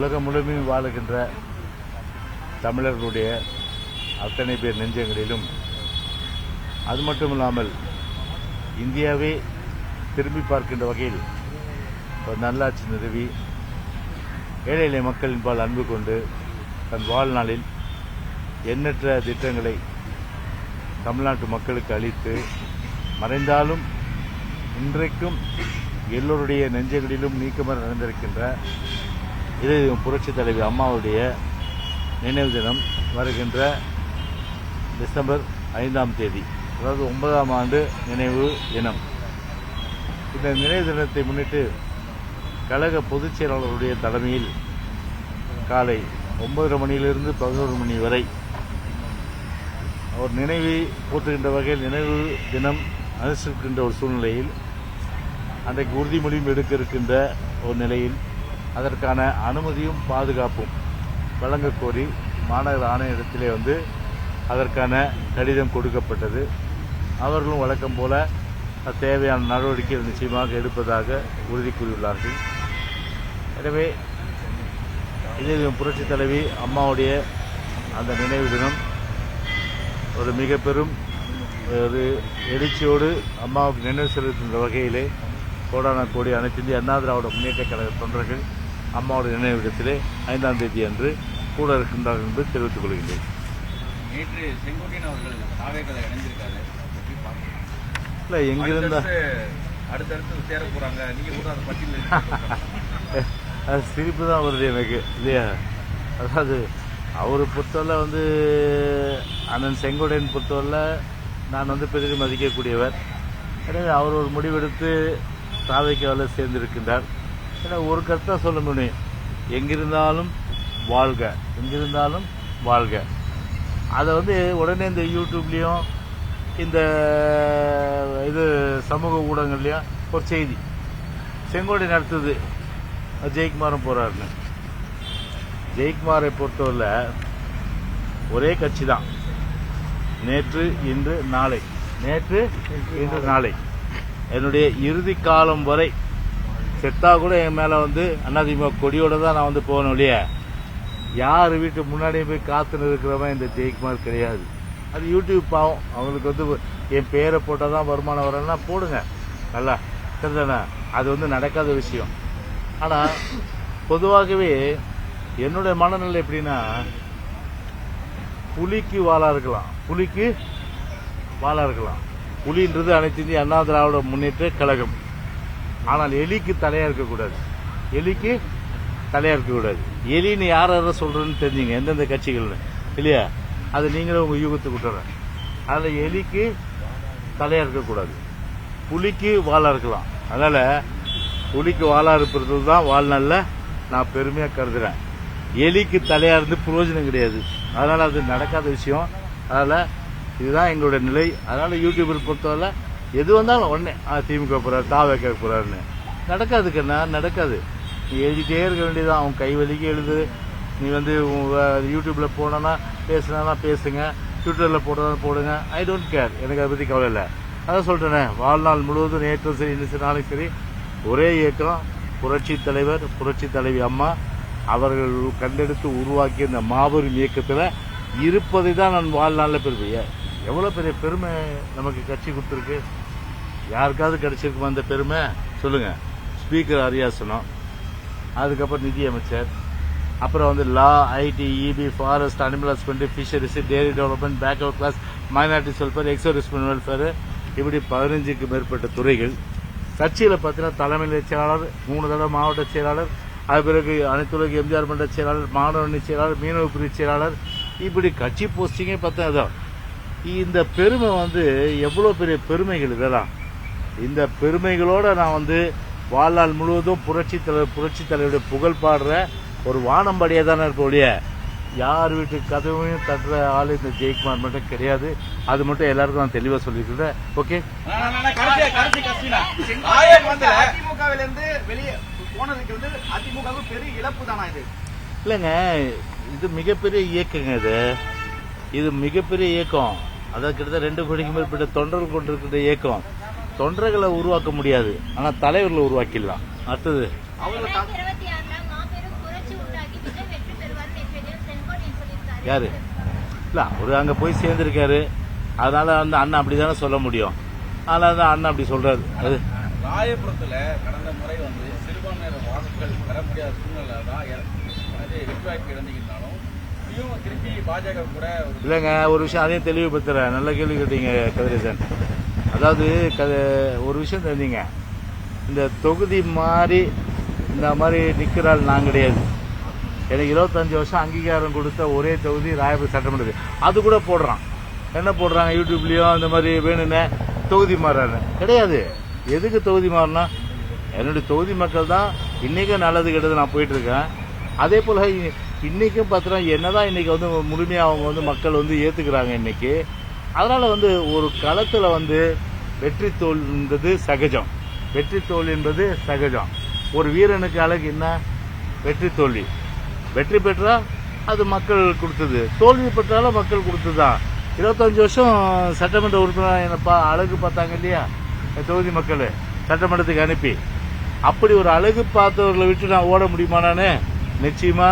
உலகம் முழுமையும் வாழுகின்ற தமிழர்களுடைய அத்தனை பேர் நெஞ்சங்களிலும், அது மட்டும் இல்லாமல் இந்தியாவே திரும்பி பார்க்கின்ற வகையில் ஒரு நல்லாட்சி நிறுவி ஏழை எளிய மக்களின்பால் அன்பு கொண்டு தன் வாழ்நாளில் எண்ணற்ற திட்டங்களை தமிழ்நாட்டு மக்களுக்கு அளித்து மறைந்தாலும் இன்றைக்கும் எல்லோருடைய நெஞ்சங்களிலும் நீக்கமர நடந்திருக்கின்ற இது புரட்சித் தலைவி அம்மாவுடைய நினைவு தினம் வருகின்ற டிசம்பர் 5ஆம் தேதி, அதாவது 9ஆம் ஆண்டு நினைவு தினம். இந்த நினைவு தினத்தை முன்னிட்டு கழக பொதுச் செயலாளருடைய தலைமையில் காலை 9:30 மணியிலிருந்து 11 மணி வரை அவர் நினைவை போற்றுகின்ற வகையில் நினைவு தினம் அனுசரிக்கின்ற ஒரு சூழ்நிலையில், அன்றைக்கு உறுதிமொழியும் எடுக்க இருக்கின்ற ஒரு நிலையில் அதற்கான அனுமதியும் பாதுகாப்பும் வழங்க கோரி மாநகர ஆணையரிடத்திலே அதற்கான கடிதம் கொடுக்கப்பட்டது. அவர்களும் வழக்கம் போல தேவையான நடவடிக்கைகள் நிச்சயமாக எடுப்பதாக உறுதி கூறியுள்ளார்கள். எனவே இது புரட்சித் தலைவி அம்மாவுடைய அந்த நினைவு தினம் ஒரு மிக பெரும் ஒரு எழுச்சியோடு அம்மாவுக்கு நினைவு செலுத்துகின்ற வகையிலே கோடான கோடி அனைத்து இந்திய அண்ணா திராவிட முன்னேற்ற கழக தொண்டர்கள் அம்மாவுடைய நினைவிடத்திலே 5ஆம் தேதி அன்று கூட இருக்கின்றார்கள் என்று தெரிவித்துக் கொள்கின்றேன். நேற்று செங்கோட்டையன் அவர்கள் தாவேகளை இணைந்திருக்காரு. இல்லை, எங்கிருந்தா அடுத்தடுத்து சேர போறாங்க, நீங்க கூட அதை பட்டியல் அது சிரிப்பு தான் வருது எனக்கு, இல்லையா? அதாவது அவர் பொறுத்தவரை அண்ணன் செங்கோட்டையன் பொறுத்தவரை நான் பெரிதும் மதிக்கக்கூடியவர். எனவே அவர் ஒரு முடிவெடுத்து தாவேக்காவில் சேர்ந்திருக்கின்றார். ஏன்னா ஒரு கருத்தாக சொல்ல முடியும், எங்கிருந்தாலும் வாழ்க, எங்கிருந்தாலும் வாழ்க. அதை உடனே இந்த யூடியூப்லேயும் இந்த சமூக ஊடகங்கள்லையும் ஒரு செய்தி செங்கோட்டை நடத்துது ஜெயக்குமாரும் போறாருன்னு. ஜெயக்குமாரை பொறுத்தவரை ஒரே கட்சி தான், நேற்று இன்று நாளை, நேற்று இன்று நாளை, என்னுடைய இறுதி காலம் வரை செத்தா கூட என் மேல அதிமுக கொடியோட தான் நான் போகணும் இல்லையா? யார் வீட்டு முன்னாடியே போய் காத்துன்னு இருக்கிறவன் இந்த ஜெயக்குமார் கிடையாது. அது யூடியூப் பாவம், அவங்களுக்கு என் பேரை போட்டால் தான் வருமானம் வரணும்னா போடுங்க, நல்லா சரிதானே? அது நடக்காத விஷயம். ஆனால் பொதுவாகவே என்னுடைய மனநிலை எப்படின்னா, புலிக்கு வாழா இருக்கலாம், புலிக்கு வாழா இருக்கலாம். புலின்றது அனைத்து இந்திய அண்ணா திராவிட முன்னேற்ற கழகம். ஆனால் எலிக்கு தலையா இருக்கக்கூடாது, எலிக்கு தலையா இருக்கக்கூடாது. எலின்னு யார் சொல்றதுன்னு தெரிஞ்சுங்க, எந்தெந்த கட்சிகள் இல்லையா? அது நீங்களும் உங்க யூகத்துக்கு விட்டுறேன். அதில் எலிக்கு தலையா இருக்கக்கூடாது, புலிக்கு வாழா இருக்கலாம். அதனால புலிக்கு வாழா இருப்பது தான் வாழ்நாளில் நான் பெருமையாக கருதுறேன். எலிக்கு தலையா இருந்து பிரயோஜனம் கிடையாது. அதனால அது நடக்காத விஷயம். அதனால இதுதான் எங்களுடைய நிலை. அதனால யூடியூபர் பொறுத்தவரை எது வந்தாலும் உடனே திமுக போறாரு, தாவேக்க போறாருன்னு நடக்காதுக்கண்ணா, நடக்காது. நீ எழுதிட்டே இருக்க வேண்டியதான். அவன் கை வலிக்கு எழுது. நீ யூடியூப்ல போனா பேசுனா பேசுங்க, ட்விட்டர்ல போடுறதா போடுங்க, ஐ டோன்ட் கேர். எனக்கு அதை பத்தி கவலை இல்லை. அதான் சொல்றேனே, வாழ்நாள் முழுவதும் நேற்று சரி இன்னும் நாளைக்கு சரி ஒரே இயக்கம், புரட்சி தலைவர் புரட்சி தலைவி அம்மா அவர்கள் கண்டெடுத்து உருவாக்கிய இந்த மாபெரும் இயக்கத்தில் இருப்பதை தான் நான் வாழ்நாளில் பெருமைய. எவ்வளோ பெரிய பெருமை நமக்கு கட்சி கொடுத்துருக்கு. யாருக்காவது கிடைச்சிருக்குமா அந்த பெருமை சொல்லுங்க? ஸ்பீக்கர் அரியாசனம், அதுக்கப்புறம் நிதியமைச்சர், அப்புறம் law, IT, EB, forest, animal husbandry, fisheries, dairy development, backward class, minorities welfare, ex servicemen welfare, இப்படி 15க்கும் மேற்பட்ட துறைகள். கட்சியில் பார்த்தீங்கன்னா தலைமை செயலாளர், 3 தடவை மாவட்ட செயலாளர், அது பிறகு அனைத்துலக எம்ஜிஆர் மன்ற செயலாளர், மாணவரணி செயலாளர், மீனவ பிரிவு செயலாளர், இப்படி கட்சி போஸ்டிங்கே பார்த்தா இந்த பெருமை எவ்வளோ பெரிய பெருமைகள் இதெல்லாம். இந்த பெருமைகளோட நான் வாழ்நாள் முழுவதும் புரட்சி தலைவருடைய புகழ் பாடுற ஒரு வானம்படியாக தானே இருக்க ஒழிய யார் வீட்டு கதவையும் தட்டுற ஆள் இந்த ஜெயக்குமார் மட்டும் கிடையாது. அது மட்டும் எல்லாருக்கும் நான் தெளிவாக சொல்லியிருக்கிறேன். ஓகே, இல்லைங்க, இது மிகப்பெரிய இயக்கங்க. இது மிகப்பெரிய இயக்கம். அதாவது கிட்டத்தட்ட 2 கோடிக்கு மேற்பட்ட தொண்டர்கள் கொண்டிருக்கிற இயக்கம். தொண்டர்களை உருவாக்க முடியாது, ஆனா தலைவர்களை உருவாக்கிடலாம். அடுத்தது 2026 மாபெரும் புரட்சி உண்டாகி யாரு இல்ல அவரு அங்க போய் சேர்ந்திருக்காரு. அதனால வந்து அண்ணன் அப்படிதானே சொல்ல முடியும். அதனால தான் அண்ணன் அப்படி சொல்றாரு. அது ராயபுரத்துல கடந்த முறை வந்து சிறுபான்மையினர் வாக்குகள் பெற முடியாத சூழ்நிலை தான் வெற்றி வாய்ப்பு இழந்தீங்கன்னாலும் திருப்பி பாஜக கூட இல்லைங்க, ஒரு விஷயம் அதையும் தெளிவுபடுத்துறேன். நல்ல கேள்வி கேட்டீங்க கதிரேசன். அதாவது ஒரு விஷயம் தெரிஞ்சீங்க, இந்த தொகுதி மாதிரி இந்த மாதிரி நிற்கிறாள் நான் கிடையாது. எனக்கு 25 வருஷம் அங்கீகாரம் கொடுத்த ஒரே தொகுதி ராயபுரம் சட்டமன்றத்துக்கு. அது கூட போடுறான். என்ன போடுறாங்க யூடியூப்லயும் இந்த மாதிரி வேணும்னு தொகுதி மாறான்னு கிடையாது. எதுக்கு தொகுதி மாறினா என்னுடைய தொகுதி மக்கள் தான் இன்னைக்கும் நல்லது கெட்டது நான் போயிட்டு இருக்கேன். அதே போல இன்னைக்கும் பார்த்தோன்னா என்னதான் இன்னைக்கு வந்து முழுமையாக அவங்க வந்து மக்கள் வந்து ஏத்துக்கிறாங்க இன்னைக்கு. அதனால வந்து ஒரு களத்துல வந்து வெற்றி தோல்வின்றது சகஜம். வெற்றி தோல்வி என்பது சகஜம். ஒரு வீரனுக்கு அழகு என்ன? வெற்றி தோல்வி. வெற்றி பெற்றா அது மக்கள் கொடுத்தது, தோல்வி பெற்றாலும் மக்கள் கொடுத்ததுதான். 25 வருஷம் சட்டமன்ற உறுப்பினர் என்னப்பா அழகு பார்த்தாங்க இல்லையா தொகுதி மக்கள் சட்டமன்றத்துக்கு அனுப்பி. அப்படி ஒரு அழகு பார்த்தவர்களை விட்டு நான் ஓட முடியுமா? நானே நிச்சயமா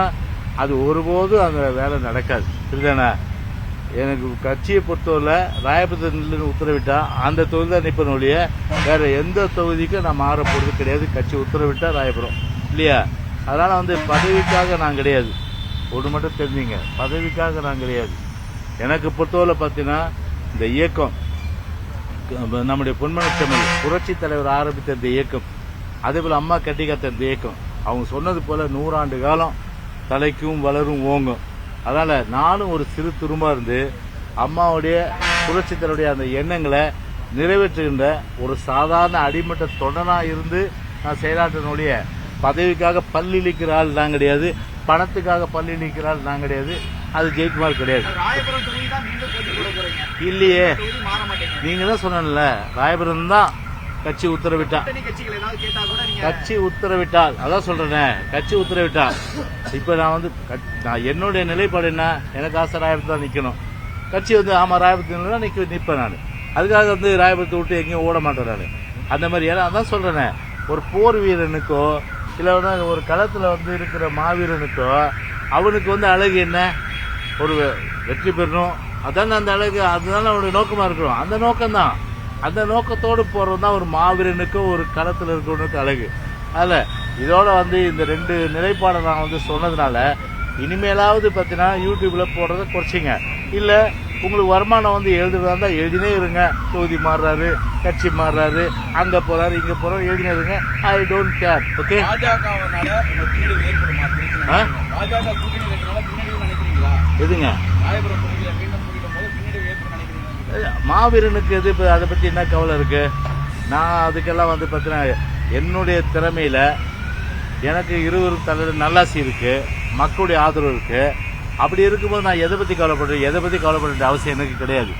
அது ஒருபோதும் அந்த வேலை நடக்காது. சரிதானே? எனக்கு கட்சியை பொறுத்தவரை ராயபுரத்தில் உத்தரவிட்டா அந்த தொகுதி தான் நிற்பன ஒழிய வேற எந்த தொகுதிக்கும் நான் மாற போறது கிடையாது. கட்சி உத்தரவிட்டா ராயபுரம் இல்லையா? அதனால வந்து பதவிக்காக நான் கிடையாது. ஒன்று மட்டும் தெரிஞ்சுங்க, பதவிக்காக நான் கிடையாது. எனக்கு பொறுத்தவரை பார்த்தீங்கன்னா இந்த இயக்கம் நம்முடைய பொன்மனச்செம்மல் புரட்சி தலைவர் ஆரம்பித்த இந்த இயக்கம், அதே போல அம்மா கட்டி காத்த இந்த இயக்கம், அவங்க சொன்னது போல 100 ஆண்டு காலம் தலைக்கும் வளரும் ஓங்கும். அதனால நானும் ஒரு சிறு துரும்பா இருந்து அம்மாவுடைய புரட்சி தலைவருடைய அந்த எண்ணங்களை நிறைவேற்றுகின்ற ஒரு சாதாரண அடிமட்ட தொண்டனா இருந்து நான் செயலாற்றினுடைய பதவிக்காக பல்லிழிக்கிற ஆள் நான் கிடையாது. பணத்துக்காக பல்லிழிக்கிற ஆள் நான் கிடையாது. அது ஜெயக்குமார் கிடையாது. இல்லையே, நீங்க தான் சொன்னல ராயபுரம் தான் கட்சி உத்தரவிட்டா. கட்சி உத்தரவிட்டால் அதான் சொல்றேனே, கட்சி உத்தரவிட்டால் இப்ப நான் வந்து என்னுடைய நிலைப்பாடு என்ன? எனக்கு ஆசை ராயபுரத்து தான் நிக்கணும். கட்சி வந்து ஆமா ராயபுரத்துல நிற்பேன் நான். அதுக்காக வந்து ராயபுரத்தை விட்டு எங்கேயும் ஓட மாட்டேன் நான். அந்த மாதிரி ஏன்னா அதான் சொல்றேனே, ஒரு போர் வீரனுக்கோ இல்ல ஒரு களத்துல வந்து இருக்கிற மாவீரனுக்கோ அவனுக்கு வந்து அழகு என்ன? ஒரு வெற்றி பெறணும், அதான அந்த அழகு, அதுதானே அவனுடைய நோக்கமா இருக்கணும். அந்த நோக்கம்தான், அந்த நோக்கத்தோடு போறது தான் ஒரு மாவீரனுக்கும் ஒரு களத்தில் இருக்கிறவனுக்கு அழகு. அதில் இதோட வந்து இந்த 2 நிலைப்பாடை நான் வந்து சொன்னதுனால இனிமேலாவது பார்த்தீங்கன்னா யூடியூப்ல போடுறத குறைச்சிங்க. இல்லை உங்களுக்கு வருமானம் வந்து எழுதுறதா இருந்தா எழுதினே இருங்க. தொகுதி மாறுறாரு, கட்சி மாறுறாரு, அங்க போறாரு, இங்க போறாரு, எழுதினே இருங்க. I don't care. ஓகே, எதுங்க மாவீரனுக்கு எது? அதை பத்தி என்ன கவலை இருக்கு? நான் அதுக்கெல்லாம் வந்து பார்த்தீங்கன்னா என்னுடைய திறமையில எனக்கு 20 தலைவர் நல்லாசி இருக்கு, மக்களுடைய ஆதரவு இருக்கு. அப்படி இருக்கும்போது நான் எதை பத்தி கவலைப்படுறேன்? எதை பத்தி கவலைப்பட வேண்டிய அவசியம் எனக்கு கிடையாது.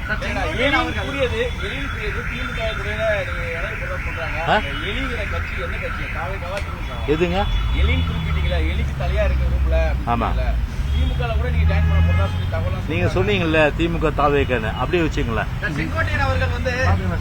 எதுங்க? ஆமா, நீங்க சொன்னீங்கல்ல திமுக தாவேக்கன்னு, அப்படியே வச்சுங்களேன்.